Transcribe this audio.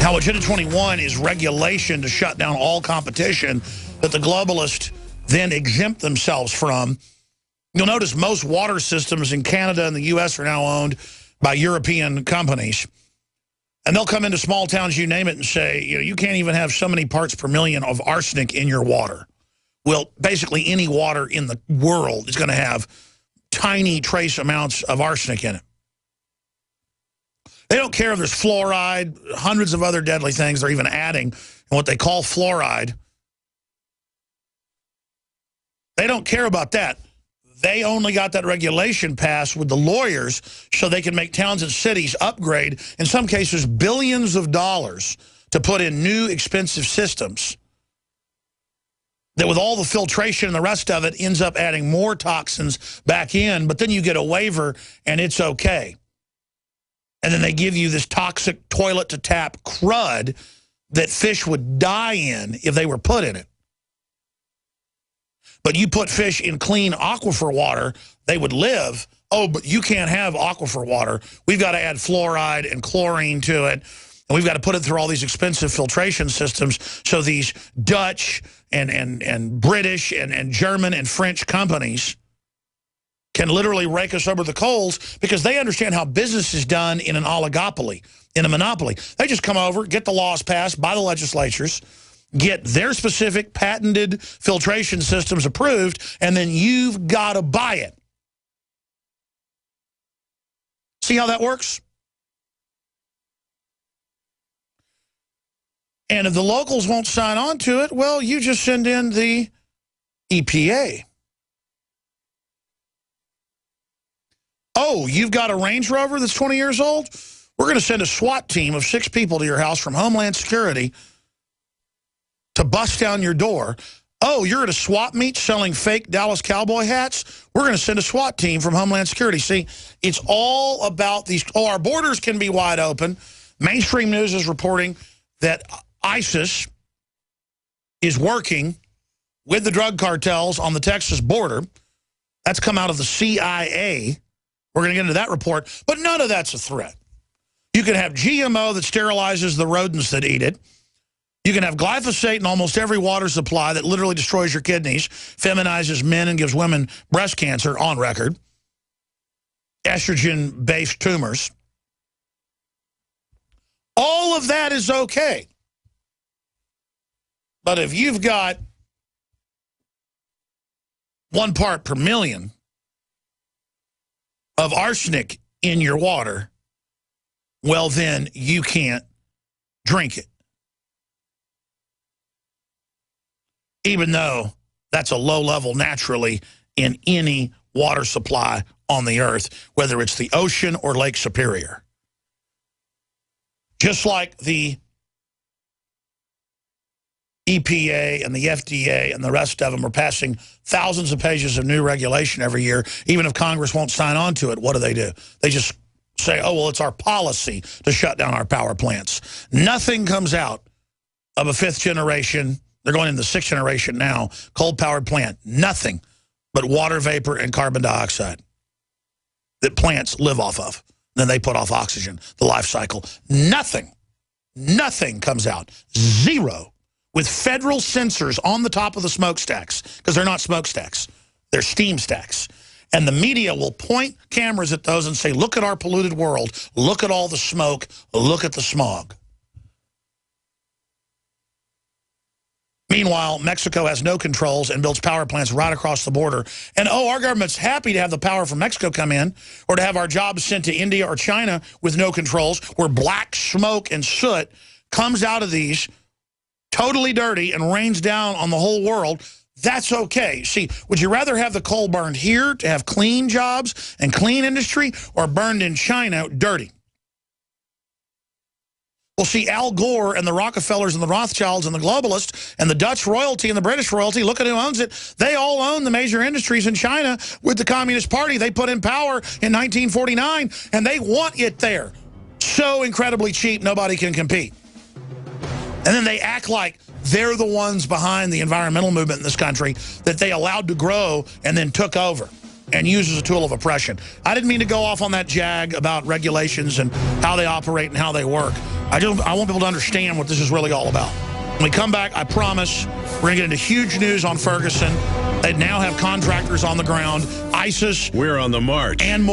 how Agenda 21 is regulation to shut down all competition that the globalists then exempt themselves from. You'll notice most water systems in Canada and the U.S. are now owned by European companies. And they'll come into small towns, you name it, and say, you know, you can't even have so many parts per million of arsenic in your water. Well, basically any water in the world is going to have tiny trace amounts of arsenic in it. They don't care if there's fluoride, hundreds of other deadly things they're even adding in what they call fluoride. They don't care about that. They only got that regulation passed with the lawyers so they can make towns and cities upgrade, in some cases, billions of dollars to put in new expensive systems that with all the filtration and the rest of it ends up adding more toxins back in, but then you get a waiver and it's okay. And then they give you this toxic toilet-to-tap crud that fish would die in if they were put in it. But you put fish in clean aquifer water, they would live. Oh, but you can't have aquifer water. We've got to add fluoride and chlorine to it. And we've got to put it through all these expensive filtration systems so these Dutch and British and German and French companies can literally rake us over the coals because they understand how business is done in an oligopoly, in a monopoly. They just come over, get the laws passed by the legislatures, get their specific patented filtration systems approved, and then you've got to buy it. See how that works? And if the locals won't sign on to it, well, you just send in the EPA. Oh, you've got a Range Rover that's 20 years old? We're going to send a SWAT team of 6 people to your house from Homeland Security to bust down your door. Oh, you're at a swap meet selling fake Dallas Cowboy hats? We're going to send a SWAT team from Homeland Security. See, it's all about these. Oh, our borders can be wide open. Mainstream news is reporting that ISIS is working with the drug cartels on the Texas border. That's come out of the CIA. We're going to get into that report. But none of that's a threat. You can have GMO that sterilizes the rodents that eat it. You can have glyphosate in almost every water supply that literally destroys your kidneys, feminizes men, and gives women breast cancer on record. Estrogen-based tumors. All of that is okay. But if you've got 1 part per million of arsenic in your water, well, then you can't drink it. Even though that's a low level naturally in any water supply on the earth, whether it's the ocean or Lake Superior. Just like the EPA and the FDA and the rest of them are passing thousands of pages of new regulation every year, even if Congress won't sign on to it, what do? They just say, oh, well, it's our policy to shut down our power plants. Nothing comes out of a 5th generation, they're going into the 6th generation now, coal-powered plant. Nothing but water vapor and carbon dioxide that plants live off of. Then they put off oxygen, the life cycle. Nothing comes out. Zero. With federal sensors on the top of the smokestacks, because they're not smokestacks, they're steam stacks. And the media will point cameras at those and say, look at our polluted world, look at all the smoke, look at the smog. Meanwhile, Mexico has no controls and builds power plants right across the border. And, oh, our government's happy to have the power from Mexico come in or to have our jobs sent to India or China with no controls, where black smoke and soot comes out of these totally dirty and rains down on the whole world. That's okay. See, would you rather have the coal burned here to have clean jobs and clean industry, or burned in China dirty? Well, see, Al Gore and the Rockefellers and the Rothschilds and the globalists and the Dutch royalty and the British royalty, look at who owns it. They all own the major industries in China with the Communist Party. They put in power in 1949, and they want it there. So incredibly cheap, nobody can compete. And then they act like they're the ones behind the environmental movement in this country that they allowed to grow and then took over. and used as a tool of oppression. I didn't mean to go off on that jag about regulations and how they operate and how they work. I want people to understand what this is really all about. When we come back, I promise, we're going to get into huge news on Ferguson. They now have contractors on the ground, ISIS. We're on the march. And more.